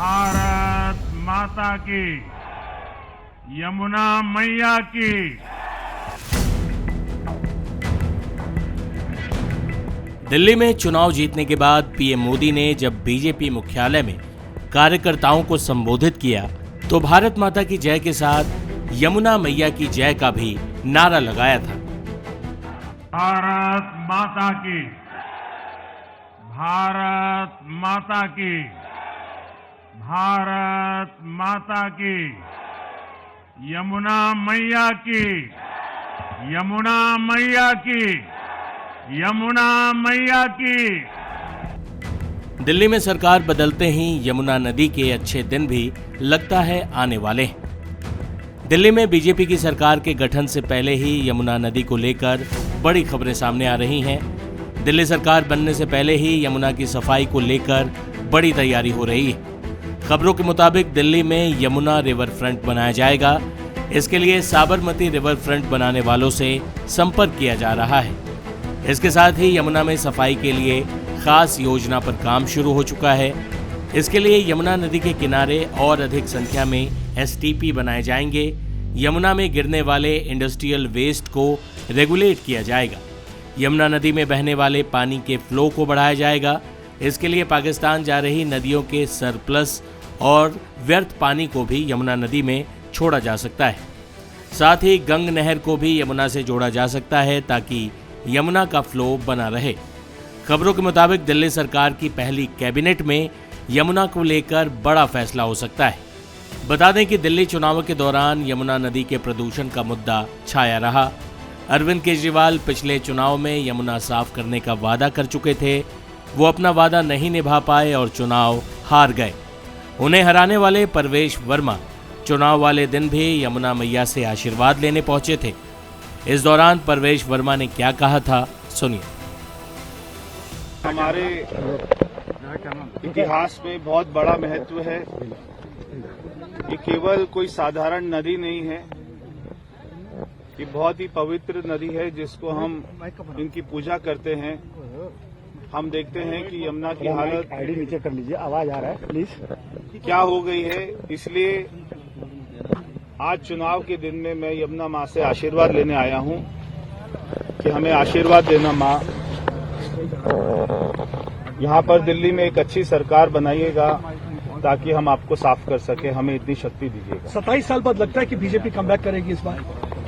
भारत माता की, यमुना मैया की। दिल्ली में चुनाव जीतने के बाद पीएम मोदी ने जब बीजेपी मुख्यालय में कार्यकर्ताओं को संबोधित किया तो भारत माता की जय के साथ यमुना मैया की जय का भी नारा लगाया था। भारत माता की, भारत माता की, भारत माता की, यमुना मैया की, यमुना मैया की, यमुना मैया की। दिल्ली में सरकार बदलते ही यमुना नदी के अच्छे दिन भी लगता है आने वाले हैं। दिल्ली में बीजेपी की सरकार के गठन से पहले ही यमुना नदी को लेकर बड़ी खबरें सामने आ रही हैं। दिल्ली सरकार बनने से पहले ही यमुना की सफाई को लेकर बड़ी तैयारी हो रही है। खबरों के मुताबिक दिल्ली में यमुना रिवर फ्रंट बनाया जाएगा। इसके लिए साबरमती रिवर फ्रंट बनाने वालों से संपर्क किया जा रहा है। इसके साथ ही यमुना में सफाई के लिए खास योजना पर काम शुरू हो चुका है। इसके लिए यमुना नदी के किनारे और अधिक संख्या में एसटीपी बनाए जाएंगे। यमुना में गिरने वाले इंडस्ट्रियल वेस्ट को रेगुलेट किया जाएगा। यमुना नदी में बहने वाले पानी के फ्लो को बढ़ाया जाएगा। इसके लिए पाकिस्तान जा रही नदियों के सरप्लस और व्यर्थ पानी को भी यमुना नदी में छोड़ा जा सकता है। साथ ही गंग नहर को भी यमुना से जोड़ा जा सकता है ताकि यमुना का फ्लो बना रहे। खबरों के मुताबिक दिल्ली सरकार की पहली कैबिनेट में यमुना को लेकर बड़ा फैसला हो सकता है। बता दें कि दिल्ली चुनाव के दौरान यमुना नदी के प्रदूषण का मुद्दा छाया रहा। अरविंद केजरीवाल पिछले चुनाव में यमुना साफ करने का वादा कर चुके थे। वो अपना वादा नहीं निभा पाए और चुनाव हार गए। उन्हें हराने वाले परवेश वर्मा चुनाव वाले दिन भी यमुना मैया से आशीर्वाद लेने पहुंचे थे। इस दौरान परवेश वर्मा ने क्या कहा था, सुनिए। हमारे इतिहास में बहुत बड़ा महत्व है। ये केवल कोई साधारण नदी नहीं है, ये बहुत ही पवित्र नदी है जिसको हम इनकी पूजा करते हैं। हम देखते हैं कि यमुना की हालत आईडी नीचे कर लीजिए, आवाज आ रहा है प्लीज, क्या हो गई है। इसलिए आज चुनाव के दिन में मैं यमुना माँ से आशीर्वाद लेने आया हूँ कि हमें आशीर्वाद देना माँ। यहाँ पर दिल्ली में एक अच्छी सरकार बनाइएगा ताकि हम आपको साफ कर सके। हमें इतनी शक्ति दीजिएगा। 27 साल बाद लगता है कि बीजेपी कमबैक करेगी इस बार।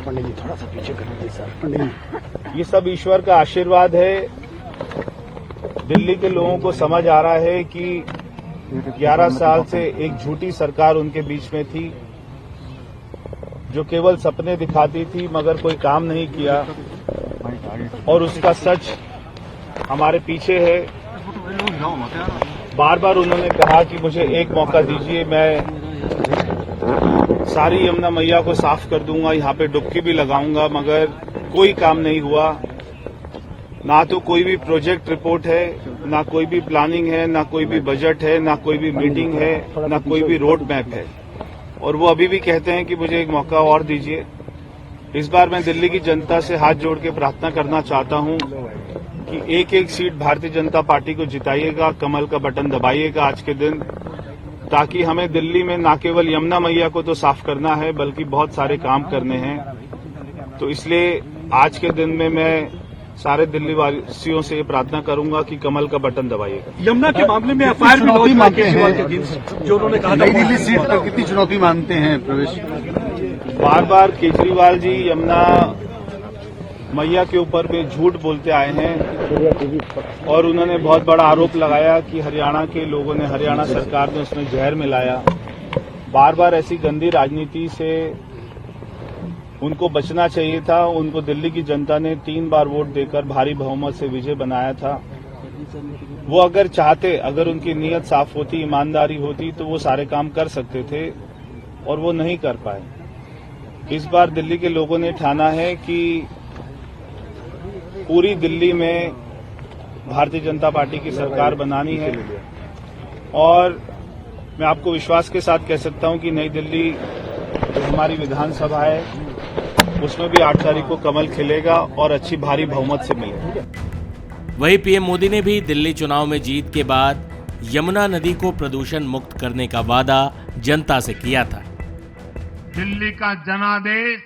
पंडित जी थोड़ा सा पीछे कर लीजिए सर। पंडित जी, ये सब ईश्वर का आशीर्वाद है। दिल्ली के लोगों को समझ आ रहा है कि 11 साल से एक झूठी सरकार उनके बीच में थी जो केवल सपने दिखाती थी मगर कोई काम नहीं किया, और उसका सच हमारे पीछे है। बार बार उन्होंने कहा कि मुझे एक मौका दीजिए, मैं सारी यमुना मैया को साफ कर दूंगा, यहाँ पे डुबकी भी लगाऊंगा, मगर कोई काम नहीं हुआ। ना तो कोई भी प्रोजेक्ट रिपोर्ट है, ना कोई भी प्लानिंग है, ना कोई भी बजट है, ना कोई भी मीटिंग है, ना कोई भी रोड मैप है। और वो अभी भी कहते हैं कि मुझे एक मौका और दीजिए। इस बार मैं दिल्ली की जनता से हाथ जोड़ के प्रार्थना करना चाहता हूं कि एक एक सीट भारतीय जनता पार्टी को जिताइएगा, कमल का बटन दबाइएगा आज के दिन, ताकि हमें दिल्ली में न केवल यमुना मैया को तो साफ करना है बल्कि बहुत सारे काम करने हैं। तो इसलिए आज के दिन में मैं सारे दिल्ली वासियों से प्रार्थना करूंगा कि कमल का बटन दबाइएगा। यमुना के मामले में एफआईआर भी लॉन्च मांगते हैं जो उन्होंने कहा था। नई दिल्ली सीट पर कितनी चुनौती मानते हैं प्रवेश? बार बार केजरीवाल जी यमुना मैया के ऊपर भी झूठ बोलते आए हैं और उन्होंने बहुत बड़ा आरोप लगाया कि हरियाणा के लोगों ने, हरियाणा सरकार ने उसमें जहर मिलाया। बार बार ऐसी गंदी राजनीति से उनको बचना चाहिए था। उनको दिल्ली की जनता ने 3 बार वोट देकर भारी बहुमत से विजय बनाया था। वो अगर चाहते, अगर उनकी नीयत साफ होती, ईमानदारी होती तो वो सारे काम कर सकते थे और वो नहीं कर पाए। इस बार दिल्ली के लोगों ने ठाना है कि पूरी दिल्ली में भारतीय जनता पार्टी की सरकार बनानी है। और मैं आपको विश्वास के साथ कह सकता हूं कि नई दिल्ली जो हमारी विधानसभा है उसमें भी 8 तारीख को कमल खिलेगा और अच्छी भारी बहुमत से मिलेगा। वहीं पीएम मोदी ने भी दिल्ली चुनाव में जीत के बाद यमुना नदी को प्रदूषण मुक्त करने का वादा जनता से किया था। दिल्ली का जनादेश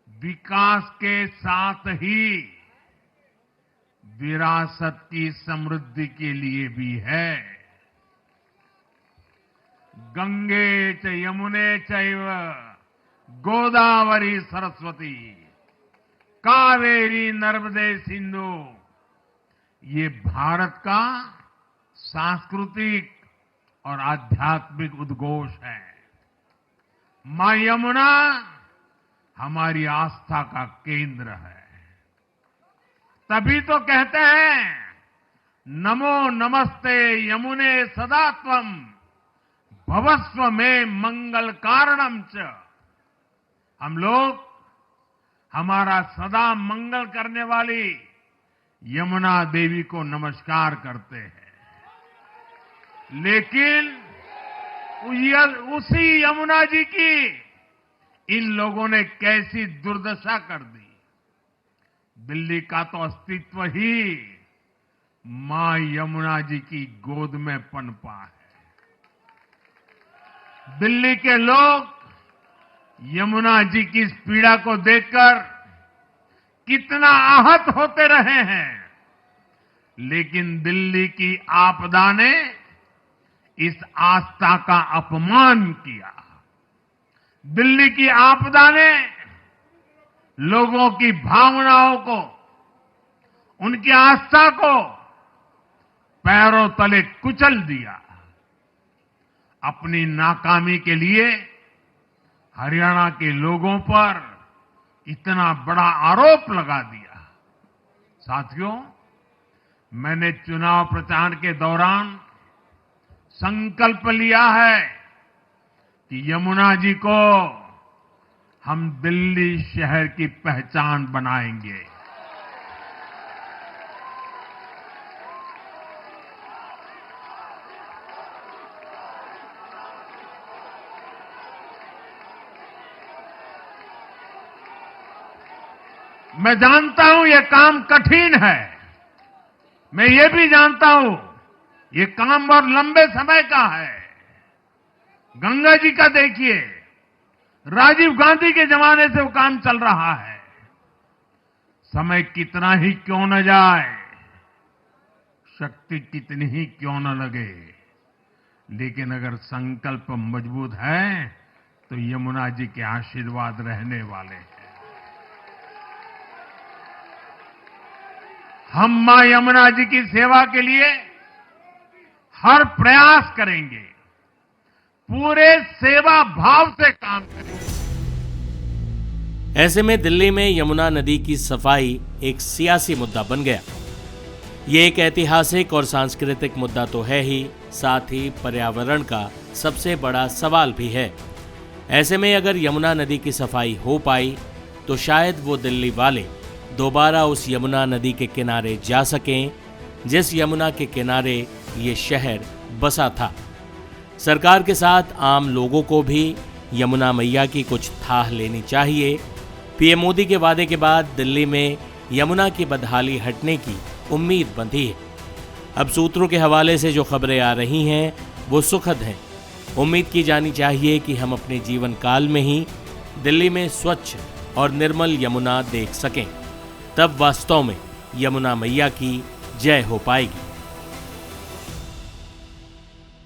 विकास के साथ ही विरासत की समृद्धि के लिए भी है। गंगे च यमुने चैव गोदावरी सरस्वती कावेरी नर्मदे सिंधु, ये भारत का सांस्कृतिक और आध्यात्मिक उद्घोष है। मां यमुना हमारी आस्था का केंद्र है। तभी तो कहते हैं नमो नमस्ते यमुने सदा त्वं भवस्व में मंगल कारणम च। हम लोग हमारा सदा मंगल करने वाली यमुना देवी को नमस्कार करते हैं, लेकिन उसी यमुना जी की इन लोगों ने कैसी दुर्दशा कर दी। दिल्ली का तो अस्तित्व ही मां यमुना जी की गोद में पनपा है। दिल्ली के लोग यमुना जी की इस पीड़ा को देखकर कितना आहत होते रहे हैं, लेकिन दिल्ली की आपदा ने इस आस्था का अपमान किया। दिल्ली की आपदा ने लोगों की भावनाओं को, उनकी आस्था को पैरों तले कुचल दिया। अपनी नाकामी के लिए हरियाणा के लोगों पर इतना बड़ा आरोप लगा दिया। साथियों, मैंने चुनाव प्रचार के दौरान संकल्प लिया है कि यमुना जी को हम दिल्ली शहर की पहचान बनाएंगे। मैं जानता हूं ये काम कठिन है, मैं ये भी जानता हूं ये काम बहुत लंबे समय का है। गंगा जी का देखिए, राजीव गांधी के जमाने से वो काम चल रहा है। समय कितना ही क्यों न जाए, शक्ति कितनी ही क्यों न लगे, लेकिन अगर संकल्प मजबूत है तो यमुना जी के आशीर्वाद रहने वाले हैं। हम मां यमुना जी की सेवा के लिए हर प्रयास करेंगे, पूरे सेवा भाव से काम करेंगे। ऐसे में दिल्ली में यमुना नदी की सफाई एक सियासी मुद्दा बन गया। ये एक ऐतिहासिक और सांस्कृतिक मुद्दा तो है ही, साथ ही पर्यावरण का सबसे बड़ा सवाल भी है। ऐसे में अगर यमुना नदी की सफाई हो पाई तो शायद वो दिल्ली वाले दोबारा उस यमुना नदी के किनारे जा सकें जिस यमुना के किनारे ये शहर बसा था। सरकार के साथ आम लोगों को भी यमुना मैया की कुछ थाह लेनी चाहिए। पीएम मोदी के वादे के बाद दिल्ली में यमुना की बदहाली हटने की उम्मीद बंधी है। अब सूत्रों के हवाले से जो खबरें आ रही हैं वो सुखद हैं। उम्मीद की जानी चाहिए कि हम अपने जीवन काल में ही दिल्ली में स्वच्छ और निर्मल यमुना देख सकें। तब वास्तव में यमुना मैया की जय हो पाएगी।